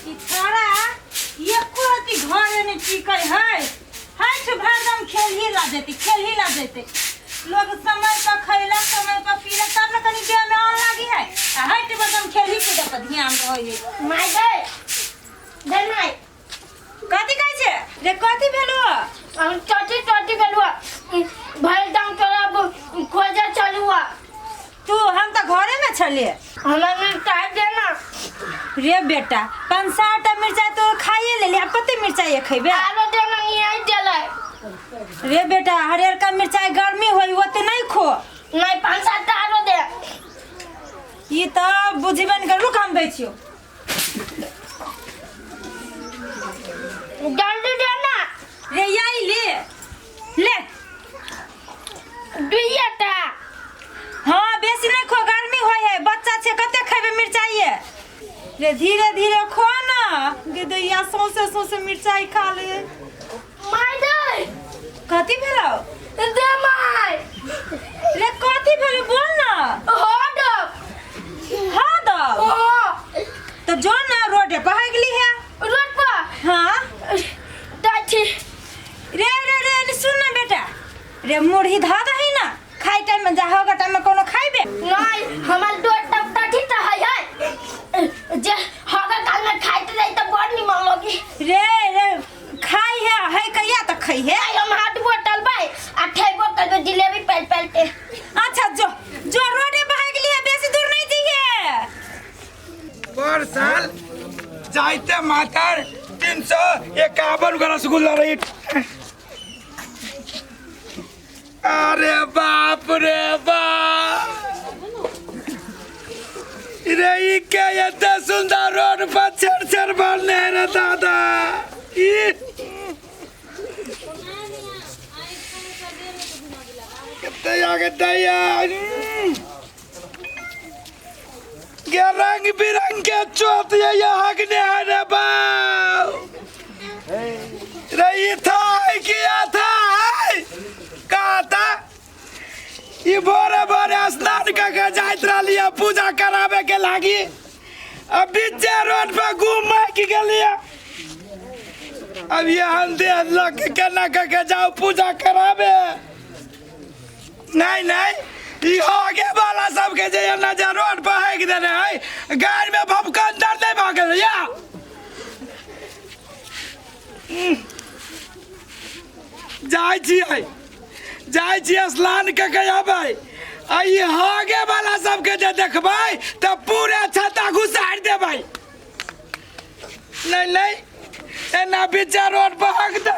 छोरा ये कोती घरे में टिकै है तो भरदम खेल ही ला देते लोग समय पर खैला समय पर पीला तब न कनी देह में आन लागी है हट बदम खेल ही कूद पर ध्यान रहे माय गए दे माय कथी कहै छै रे कथी भेलो हम टटी भेलुआ भरदम करब खोजे चलुआ तू हम तो घरे में छलिए हमरा मिर्चाई देना रे बेटा 5-7 मिर्चाई तो खाइए ले अब कते मिर्चाई खइबे आरो देना नहीं आई देले रे बेटा हरियर का मिर्चाई गर्मी होई ओते नहीं खो नहीं 5-7 आरो दे ये तो बुझबन कर रुक हम बेचियो जल्दी देना रे यही ले दुइयाटा हाँ बेसी नहीं खो गर्मी होय है बच्चा छे कते खइबे मिर्चाई रे धीरे धीरे खो ना गिदैया सौसे मिर्चाई खा ले माय दे कथी भेलो दे माय रे कथी भेलो बोल ना होड हाँ दो ओ तो जो ना रोड पे आ गेली है रोड पर हाँ दाची रे सुन ना बेटा रे मुरही धा दही ना खाई टाइम में जा होगा टाइम में कोनो खाइबे नहीं हमार दो टपटा ठीक है जे होगा काल में खाइत रही तो बड़ निमन लगी रे खाई है कहिया तक खाई है आई हम हाथ बोतल भाई आ ठेबो कर जिलेबी पहल के अच्छा जो रोडे बहा गेली है बेसी दूर नहीं जइए पर साल जाइते मातर 351 का रसगुल्ला रही अरे बाप रे बाप रे क्या इतना सुंदर रोड पर छर बनने रे दादा कितने आगे दया क्या रंग बिरंग के चोट यहाँ रे बाप रे था किया था कहा था ये भोरे स्नान करके जाइत रहिए पूजा करावे के लागी अब बीच रोड पे घूम के गलिए अब ये अंधे लग केना करके जाओ पूजा करावे नहीं ये आगे वाला सबके जे नजर रोड पे है देने है गाड़ी में भपका अंदर नहीं भागे या जाय छी स्नान के अबै आई आगे वाला सबके जे देखबै त पूरे छत्ता घुसाड़ देबै नहीं एना बीचा रोड पर हक दे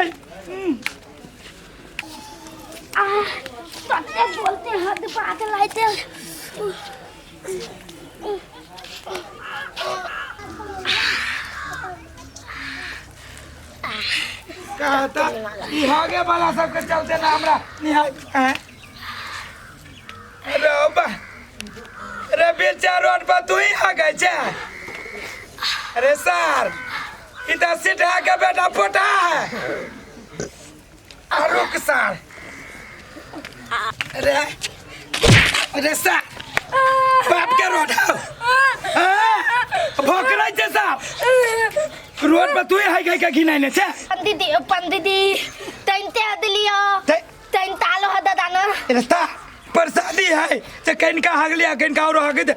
पत्ते बोलते हाथ पागल आते कहता ई आगे वाला सबके चलते ना हमरा निहाय अरे बा रे बीचा रोड पर तू ही आ गए छे अरे सर इधर सीट के बेटा पोटा है रुक सर अरे सर बाप के रोड भोकरा छे साहब रोड पर तू ही है के घिनाइने छे पंडिती तैनते दिलियो तैन तालो हद दाना रास्ता प्रसादी है तो कहीं हग लिया कहीं और हग दे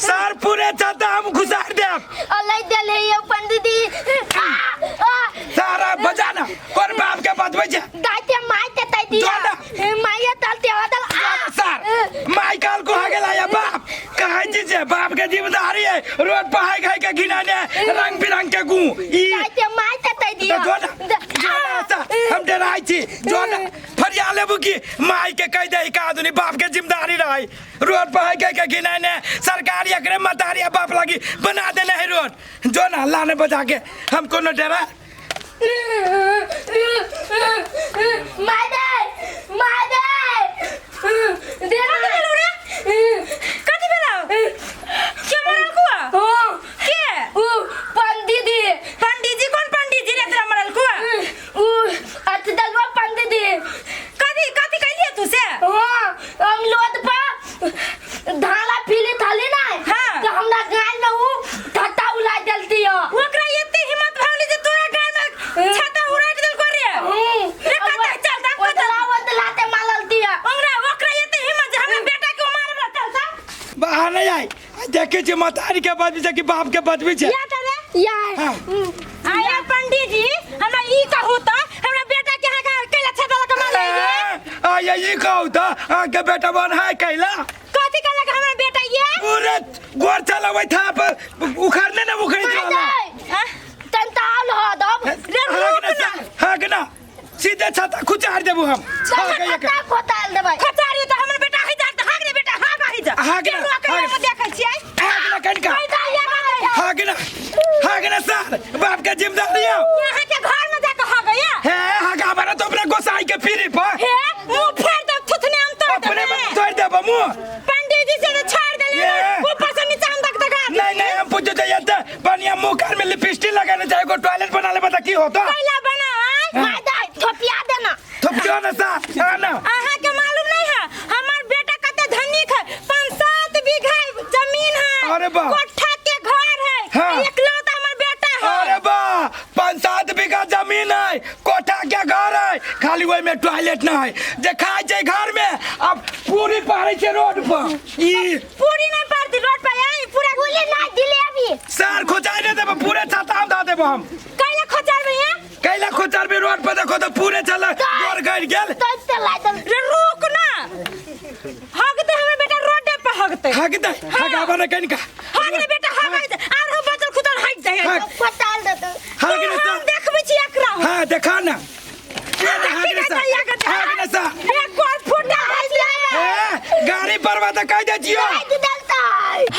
सर पूरे छत्ता हम घुसाड़ दे अल्लाह दे ले ये पंडिती सारा बजाना और बाप के बात बजा दाइते माइते तै दिया माइया तलते हदल सर माइकल को हगे लाया बाप कहां जी बाप के जिम्मेदारी है रोड पर हाय के घिनाने रंग बिरंग के गु दाइते माइते तै दिया हम डराई छी जोन फरिया लेबू की माई के कह दे का आदमी बाप के जिम्मेदारी रही रोड पर हाय के घिनाने सरकारी एकरे मतारिया बाप लगी बना देने है रोड जो ना अल्लाह ने बचा के हम कोनो डरा मादे देना लो रे कथी भेलो के मरल कुआ के पंडित जी कौन पंडित जी रे तेरा मरल कुआ दलवा पंडित जी कथी कहलिए तू से हम लोद पर धाला पीली थाली ना हाँ। तो हमरा गाय में वो ठट्टा उला जलती है ओकरा एते पूछे छी मतारी के बदबी छै कि बाप के बदबी छै या करे यार हाँ। आया पंडित जी हमरा ई कहू त हमरा बेटा के हां कैला छता लगा माने आ ये कहू त के बेटा बन है कैला कथि कहला कि हमरा बेटा ये पूरे गोर चलाबै था पर उखड़ने न उखड़ जाला तंताल हो दब रे रुक ना हां के ना सीधे छता खुचार देबो हम छता खोताल देबै खचारी त हमर बेटा है जा हाग रे बेटा हाग है जा हाग ना, हाग देखै छियै हां के ना कनिका हां के ना सर बाप के जिम्मेदारी है यहाँ के घर में जाके हाग गया हे हागा बना तो अपने गोसाई के फिरी पर हे मुंह फेर दे थुथने हम तो अपने में तोड़ देबो मुंह पंडित जी से छोड़ देले ऊपर से नीचे हम तक दगा नहीं हम पूछो तो ये बनिया मुंह कान में लिपस्टिक लगाने चाहिए को टॉयलेट बना ले बता की होता कैला बना मादा थोपिया देना थोपियो ना सा ना आहा के मालूम नहीं है हमार बेटा कते धनिक है 5-7 बीघा जमीन है अरे बा कोठा के घर है हाँ। एकलौता हमार बेटा है अरे बा 5-7 बीघा जमीन है कोठा के घर है खाली वही में टॉयलेट ना है जे खाए छै घर में अब पूरी पहाड़ी के रोड पर ई पूरी नहीं पड़ती रोड पे आई पूरा बोले ना जिलेबी सर खोचाई दे देबो पूरे छाता दा देबो हम कैला खोचार भैया कैला खोचार भी रोड पर देखो तो पूरे चला गोर गड़ गेल तो चला दम रे रुक ना हगते हमें बेटा रोड पे हगते हागा बना कनिका हाग रे बेटा हाग आर हो बचल खुदर हट जाए खोताल दे दो हाग ने सा देखबे छी एकरा हां देखा ना हाग ने सा एक कोर फुटा है गाड़ी पर बता कह दे जियो दलता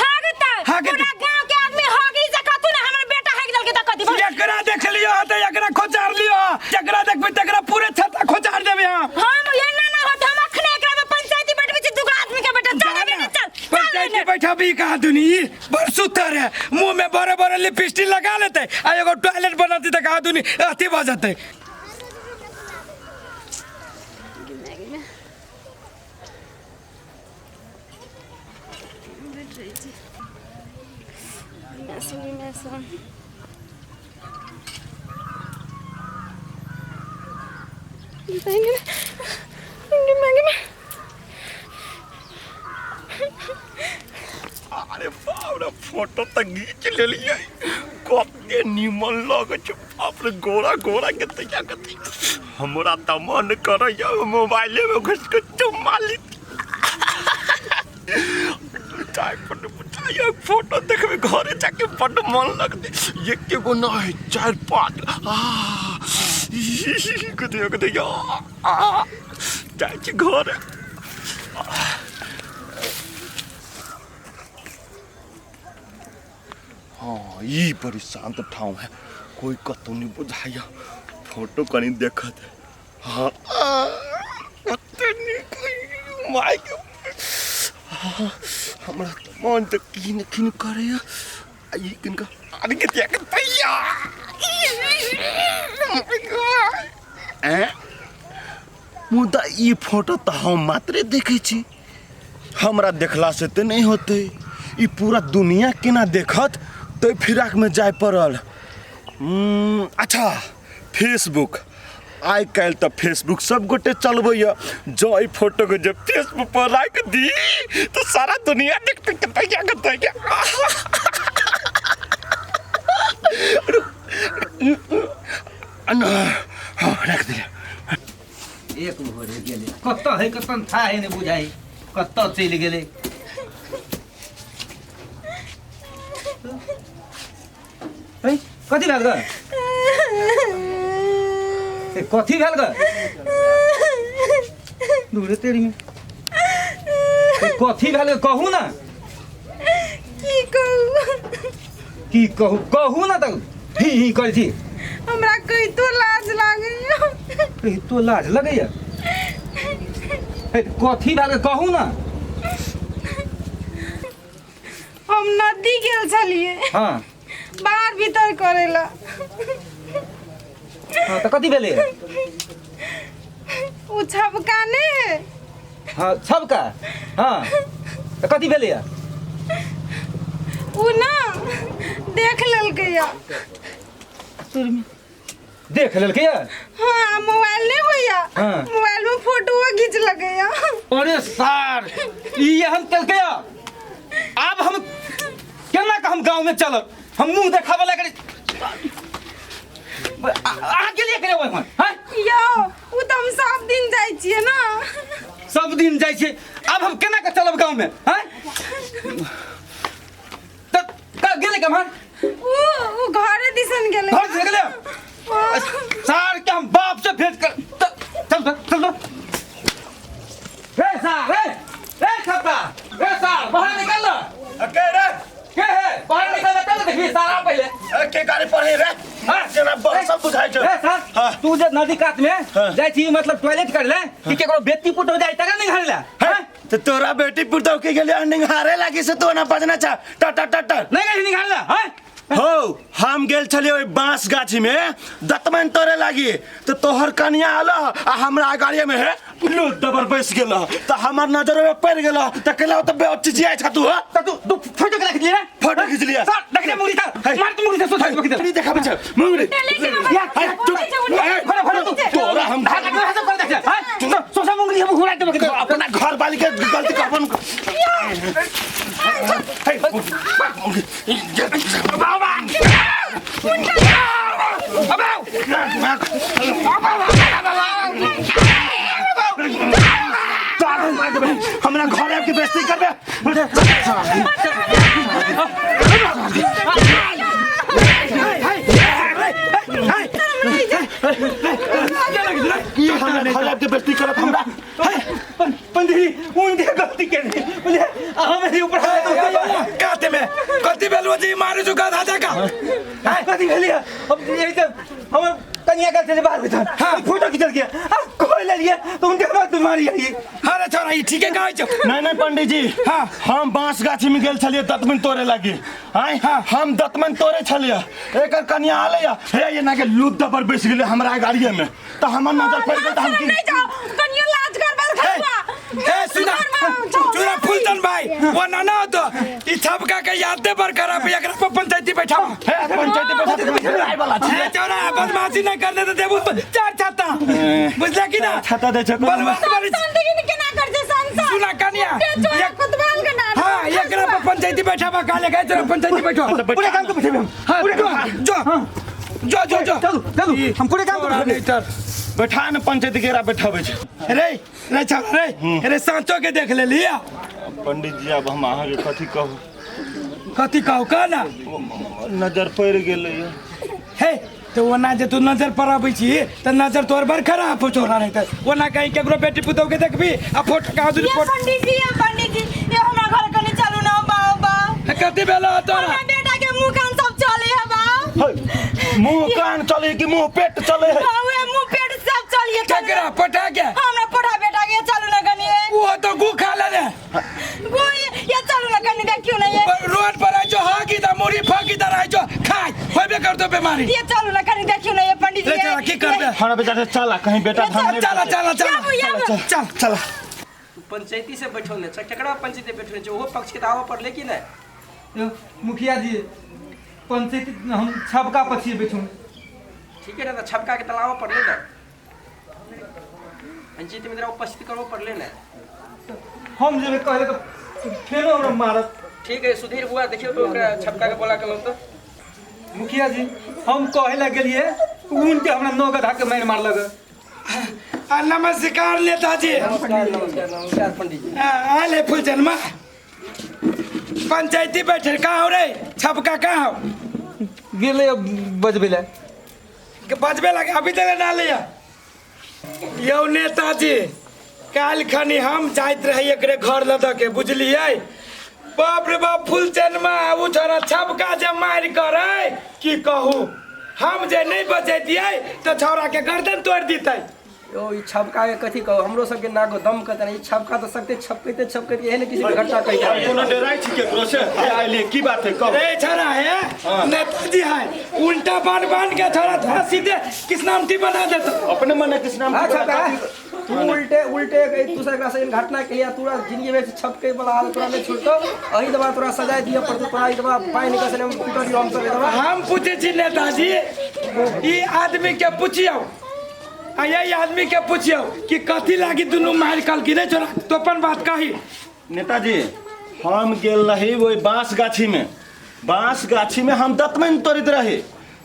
हागता हाग पूरा गांव के आदमी हागी से कथु ना हमर बेटा हाग दल के त कथि एकरा देख लियो त एकरा खोचार लियो एकरा देखबे तकरा पूरे छता खोचार देबे हम ये ना हो हम अखने एकरा में पंचायती बैठबे छी दुगो आदमी के बेटा चल बेटा चल पंचायती बैठा भी कहा दुनी बड़ सुतर है मुंह में बड़े बड़े लिपस्टिक लगा लेते आ एगो टॉयलेट बनाती त कहा दुनी अथी बजते अरे बाप रे फोटो तो खींच ले लिया कते निमन लगे छ बाप रे गोरा गोरा के तैया कते हमरा त मन करैया मोबाइले में घुस के चुम्मा ली चाय पर बुझाया फोटो देखबे घरे जाके बड़ मन लगते एक के गो ना है 4-5 कते कते या जाके घर हाँ ये बड़ी शांत ठाव है कोई कतौ नहीं बुझाया फोटो कहीं देखत है हाँ माय हमरा मन तो किन करे ये किनका आदि के त्याग तैया मुदा ये फोटो तो हम मात्रे देखे छी हमरा देखला से तो नहीं होते ये पूरा दुनिया केना देखत तो फिराक में जाय पड़ल अच्छा फेसबुक आइ काल्हि तो फेसबुक सब गोटे चलबैया जो ई फोटो के जब फेसबुक पर लाइक दी तो सारा दुनिया देखते कतैया कतैया हाँ रख दिया एक भोरे गेले कत्ता है कतन था है ने बुझाई कत्ता चल गेले ए कथि भेल ग ए कथि भेल ग दूरे तेरी में ए कथि भेल कहू ना की कहू कहू ना त ही कर छी हमरा कई तो लाज लागैया ए तो लाज लगैया ए कथि भेल कहू ना हम नदी गेल छलिए हां बाहर भीतर करेला हां त कथि भेले उ छबकाने है हां सबका हां त कथि भेले उ ना देख लेलकैया देख लेलकै हाँ मोबाइल नहीं होया हाँ। मोबाइल में फोटो खींच लगैया अरे सर ये हम कल गया अब हम केना का हम गांव में चलब हम मुंह देखावे लगे आगे लिए करे ओइ हां यो उ त हम सब दिन जाइ छियै ना सब दिन जाइ छै अब हम केना के चलब गांव में हैं त का गेले कमन उ घरे दिसन गेले घर से गेले सार के हम बाप से भेंट कर चल रे सार रे छपा रे सार बाहर निकल के रे के है बाहर निकल चल देखी सारा पहले के गाड़ी पढ़े रे हां जना बहुत सब बुझाइ छ रे सार तू जे नदी कात में जाइ छी मतलब टॉयलेट कर ले कि केकरो बेटी पुटो जाइ तक नहीं घर ले हैं तो तोरा बेटी पुतौ के गेले निहारे लागी से तो ना बजना छ ट ट ट नहीं गई निकाल ले हैं हो हम गेल छलिए ओइ बांस गाछी में दतमन तोरे लागी तो तोहर कनिया आला आ हमरा गाड़ी में है लो डबल बैस गेल त हमर नजर में पड़ गेल त केला त चिचिया छ तू तू फोटो के रख लिया फोटो खींच लिया सर देख ले मुंगली सर मार तू मुंगली से सोच बक नहीं देखा बच्चा मुंगली तोरा हम सोचा मुंगली हम घुरा दे बक अपना घर वाली के गलती का अपन हमरा घर आके बेइज्जती करबे घर आके बेइज्जती करत हमरा पंदी उनके गलती के बोले हमारे ऊपर काते में कति बेलवा जी मारे जो गाधा जाका कथी भेलिए अब यही तो हम कन्या का चले बाहर बैठा हां फोटो खींच लिया अब कोई ले लिया तो उनके बाद बीमारी आई अरे छोरा ई ठीके कहै छ नहीं पंडित जी हाँ हम बांस गाछी में गेल छलिए दतमन तोड़े लगी हां हम दतमन तोड़े छलिए एकर कन्या आले हे ये ना के लुद्दा पर बैस गेले हमरा गाड़िए में तो हमर नजर पड़ गेल त हम की नहीं जाओ कन्या लाज करबे खतवा ए सुना चूरा फूलचंद भाई वो ना तो ई छबका के यादे पर करा पे एकरा पर पंचायती बैठाओ हे पंचायती बैठा आइ वाला ए छोरा बदमाशी नहीं करने तो देबू चार छाता बुझला कि ना छाता दे छ बलवास वाली जिंदगी के ना कर जे संसार सुना कन्या एक खुदवाल के ना हां एकरा पर पंचायती बैठावा काले गए तेरा पंचायती बैठो पूरे काम को बैठे हम पूरे जो चलो हम पूरे काम को नहीं तर बैठा न पंचायती केरा बैठाबै छ रे रे छा रे सांचो के देख ले लिया पंडित जी अब हम अहाँ के कथी कहू कथी कहू का ना नजर पड़ गेलै हे तो वना जे तू नजर पर आबै छी त नजर तोर बर खराब हो छोरा नहीं त वना कहीं केकरो बेटी पुतौ के देखबी आ फोटो का दूर फोटो पंडित जी ये हमरा घर कने चलू ना बाबा कथी बेला तोरा हमरा बेटा के मुंह कान सब चले है बा मुंह कान चले कि मुंह पेट चले है बाबू मुंह पेट सब चलिए केकरा पटा के हमरा पढ़ा बेटा के चलू ना कने वो तो गु खा ले रे वो ये चलू ना कने देखियो ना ये रोड पर आ जो हाकी दा मुड़ी फाकी दा आ जो खाय होबे कर दो बीमारी ये चलू ना कने देखियो ना ये पंडित ले जी चला की करबे हमरा बेटा से चला कहीं बेटा धाम चला चल पंचायती से बैठौने छ केकरा पंचायती बैठौने छ ओहो पक्ष के दावा पर लेकिन है मुखिया जी पंचायती हम छबका पछी बैठू ठीक है ना तो छपका के तलावा पर लेना पंचायती में तेरा उपस्थित करो पर लेना हम जे कहले तो फेनो हमरा मारत ठीक है सुधीर बुआ देखियो तो ओकरा छपका के बोला के तो मुखिया जी हम कहे लग गेलिए उनके हमरा नौगधा के मार लग नमस्कार नेताजी नमस्कार पंडित जी आले फुलचंद मा पंचायती बैठे कहाँ हो रे छपका कहाँ हो गेले बजबेला के बजबे लगे अभी तक ना लिया यौ नेताजी काल खनी हम जाइत रही एकरे घर लद के बुझलिए बाप रे बाप फुलचंद मा उ छोरा छपका जे मार करे की कहू हम जे नहीं बचैतिए तो छोरा के गर्दन तोड़ दीते यो ई छपका के कथी कहो हमरो सब के नागो दम कहते नहीं छपका तो सकते छपकते एहन किसी के घटना कहि दे कोनो डराई छी केकरो से आइले की बात है कहो ए छोरा है नेताजी है उल्टा बांध के छोरा थोड़ा सीधे किस नाम टी बना देता अपने मन किस नाम अच्छा तू उल्टे एक दूसरे का से घटना के लिए तोरा जिंदगी में छपके वाला हाल तोरा नहीं छूटतो अही दबा तोरा सजा दिया पड़तो तोरा ई दबा पाए निकल से हम पीटो दियो हम सब दबा हम पूछे छी नेताजी ई आदमी के पूछियो आ यही आदमी के पूछियो कि कथी लागी दुनू मार कल की रे छोरा तो अपन बात कही नेताजी हम गेल रही वो बांस गाछी में बांस गाछी में हम दतमैन तोड़ित रहे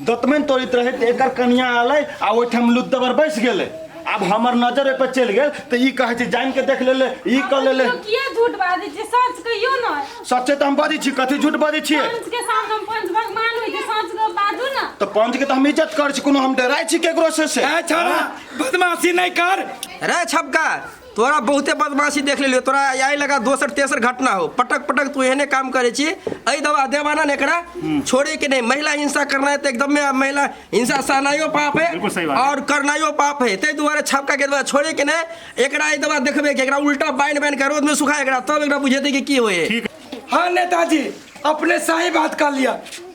तो एकर कनिया आलै आ ओहिठाम लुद्दबर बैस गेलै। अब हमर नजर पर चल गेल तो ई कहे छै जान के देख लेले ई कर लेले। किया झूठ बाजै छी, सच कहियो न। सच्चे तो हम बाजै छी, कथी झूठ बाजै छियै? पंच के सामने हम पंच भगवान होय छै, सच के बाजू न। तो पंच के तो हम इज्जत कर छी, कोनो हम डराय छी केकरो से? ए छोरा बदमाशी नहीं कर। रे छपका तोरा बहुते बदमाशी देख ले तोरा यही लगा दोसर तेसर घटना हो पटक पटक तू एहने काम करे छी। अई दवा देवाना ने एकरा छोड़े के नहीं। महिला हिंसा करना है तो एकदम में महिला हिंसा सहनाइयो पाप है और करनाइयो पाप है। ते दुआरे छपका के दवा छोड़े के नहीं। एकरा ई दवा देखबे के एकरा उल्टा बाइन बाइन के रोड में सुखा एकरा तब एकरा बुझेते कि की होए। हाँ नेताजी अपने सही बात कर लिया।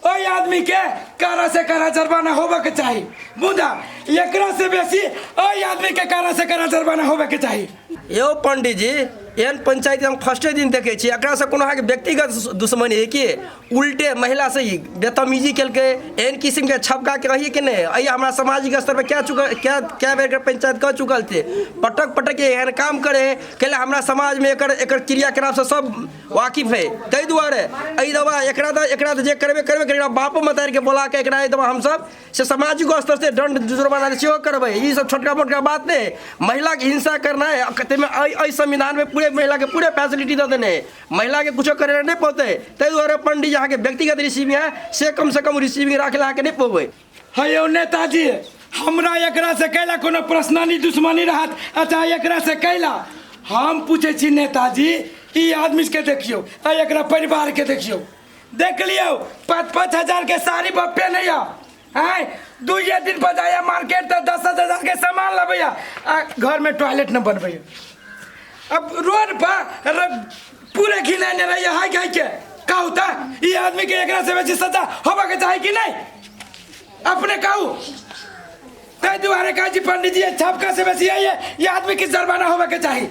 ओई आदमी के कारा से कारा जुर्माना होबे के चाहिए। बुझा एकरा से बेसी ओई आदमी के कारा से कारा जुर्माना होबे के चाहिए। यो पंडित जी एहन पंचायत हम फर्स्टे दिन देखे छी। एकरा से कोनो अहाँके व्यक्तिगत दुश्मनी है कि उल्टे महिला से ही बदतमीजी केलकै। एहन किस्म के छपका के रहिए कि नहीं। अई हमरा सामाजिक स्तर पर क्या बेर के पंचायत कह चुकल थे। पटक पटक के एहन काम करे कैले हमरा समाज में एकर क्रियाकलाप से सब वाकिफ है। ताहि दुआरे अई दवा एकरा जे करबे एकरा बापो मतार के बोला के एकरा दवा हम सब से सामाजिक स्तर से दंड जुर्माना सेहो करबै। ई सब छोटका मोटका बात नहीं। महिला के हिंसा करना है में संविधान में पूरे महिला के पूरे फैसिलिटी दे देने। महिला के कुछ करे नहीं पौते। ताहि दुआरे पंडित जी के व्यक्तिगत रिसीविंग है से कम रिसीविंग रखे के नहीं पौबे। हेयो नेताजी हमरा एकरा से कैला कोनो पर्सनली दुश्मनी रहत। अच्छा एकरा से कैला हम पूछे छी नेताजी ई आदमी के देखियो आ एकरा परिवार के देखियो। देख लियो 5-5 हजार के साड़ी बप्पे नहीं है। दुए दिन बजाया मार्केट तो 10,000 के सामान लबैया घर में टॉयलेट न बनबैया। अब रोड पर पूरे खिलाने रहिए हाय खाई के का होता। ये आदमी के एकरा से बेसी सजा होबा के चाही कि नहीं अपने कहू। ताहि दुआरे कहा जी पंडित जी छपका से बेसी ये आदमी की जुर्माना होबा के चाही।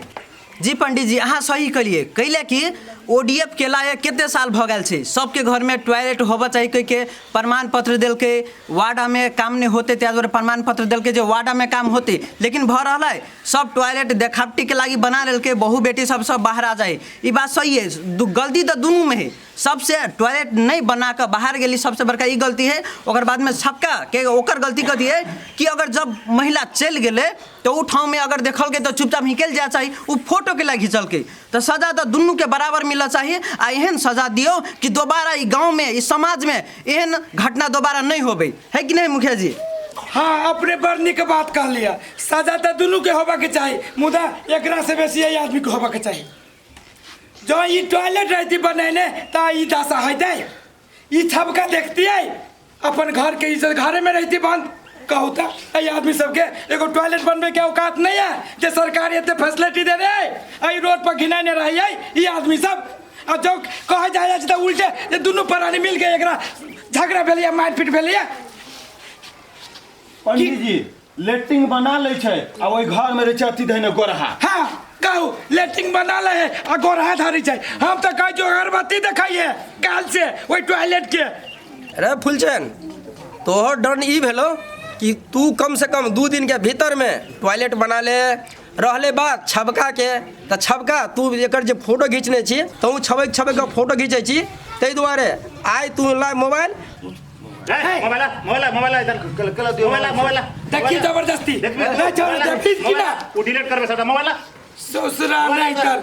जी पंडित जी अहाँ सही कलिए कैले कि ओडीएफ के लायक कितने साल भ गए छे। सबके घर में टॉयलेट होबा चाहिए कह के प्रमाण पत्र दिल के वार्डा में काम नहीं होते त्या द्वारा प्रमाण पत्र दिल के जो वार्डा में काम होते लेकिन भ रहा है सब टॉयलेट देखावटी के लागी बना लेल के बहू बेटी सब बाहर आ जाए। ये बात सही है। गलती तो दोनों में है। सबसे टॉयलेट नहीं बना कर बाहर गेली सबसे बड़का ई गलती है। और बाद में छपका के ओकर गलती कथी है कि अगर जब महिला चल गए तो उ ठाव में अगर देखल के तो चुपचाप निकल जाए चाहिए। उ फोटो के लागी खिंचल के तो सजा तो दोनों के बराबर मिलना चाहिए। आ एहन सजा दियो कि दोबारा ई गाँव में इस समाज में एहन घटना दोबारा नहीं होबे है कि नहीं मुखिया जी? हाँ अपने बड़ निक बात कह लिया। सजा तो दोनों के होबा के चाहिए मुदा एकरा से बेसी यही आदमी को होबा के चाहिए। जो ये टॉयलेट रहती बनैने ता ई दशा है। ये छपका देखती है अपन घर के इज्जत घरे में रहती बंद कहूता। ये आदमी सबके एगो टॉयलेट बनबे के औकात नहीं है जे सरकार इतने फैसिलिटी दे रहे है। रोड पर घिनाने रही है ये आदमी सब। और जो कहा जाए तो उल्टे ये दोनों प्राणी मिल के एकरा झगड़ा भेलिए मारपीट भेलिए। पंडित जी लेट्रिन बना ले छे आ ओई घर में रहे अति धने गोरहा। हाँ कहू लेट्रिन बना ले है आ गोरहा धरी छै। हम तो कह जो अगरबत्ती दिखाइए काल से वही टॉयलेट के। अरे फुलचैन तोहर डर ई भेलो कि तू कम से कम 2 दिन के भीतर में टॉयलेट बना ले। रहले बात छबका के तो छबका तू एकर जे फोटो खींचने छी तो छबक का फोटो खींचे छी। ताहि दुआरे आइ तू ला मोबाइल देखी जबरदस्ती डिलीट करबे सबटा मोबाइल ससुरा नहीं कर।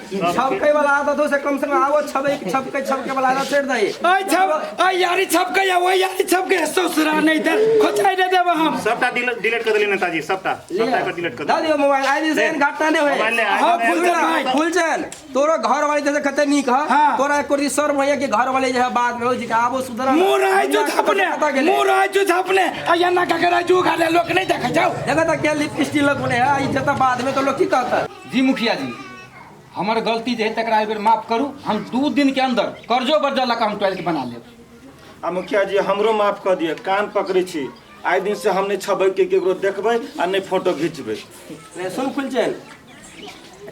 छबके वाला आदत से कम से कम आवो छबके वाला आदत छोड़ दई। ओए छप ओए यारी छपके या वो यारी छपके ससुरा नहीं दे खोचाई दे देब हम सबटा डिलीट कर देली नेताजी सबटा कर डिलीट कर दा दियो मोबाइल आई से घटना नहीं होए। हां फुलचैन तोरो घर वाले जैसे कते निक ह तोरा एको दी सर भैया के घर वाले जे बात में हो जी आवो सुधर मोरा जो छपने या ना का करा जो गाले लोग नहीं देखे जाओ देखा त के लिपस्टिक लगने है इज्जत बाद में तो लोग की कहता। जी मुखिया जी हमार गलती जे है तकरा एक बेर माफ करू। हम 2 दिन के अंदर कर्जो बर्जा लगा हम टॉयलेट बना लेब। आ मुखिया जी हमरो माफ कर दिए कान पकड़े छी। आइ दिन से हम नहीं छबे के केकरो देखबे आ नहीं फोटो खींचबे। नहीं सुन फुलचैन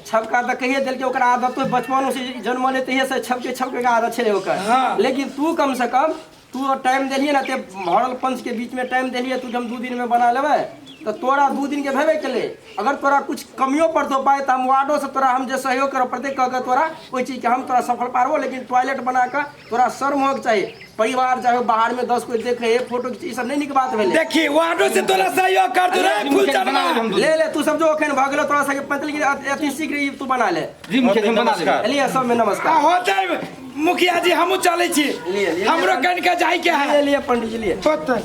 छबका तो कहिए दिल के ओकरा आदत तो बचपन से जन्म लेते ही से छबके का आदत छे ओकर। लेकिन तू कम से कम तू टाइम देलिए ना ते भरल पंच के बीच में टाइम देलिए तू हम 2 दिन में बना लेबे तो तोरा 2 दिन के भेबे केले। अगर तोरा कुछ कमियों पड़तो पाए तो हम वार्डो से तोरा हम जे सहयोग करो प्रत्येक कह के तोरा कोई चीज के हम तोरा सफल पारबो, लेकिन टॉयलेट बना के तोरा शर्म होके चाहिए। परिवार चाहे बाहर में 10 कोई देखे ये फोटो ई सब नहीं निक बात भेले। देखी वार्डो से तोरा सहयोग कर दो रे फूल चढ़वा ले ले तू सब जो अखन भ गेलो तोरा सके पंतली के अति शीघ्र ई तू बना ले। जी मुखिया जी बना दे। चलिए सब में नमस्कार। होते मुखिया जी हमू चले छी, लिए हमरो कन के जाई के है। लिए पंडित जी लिए। होते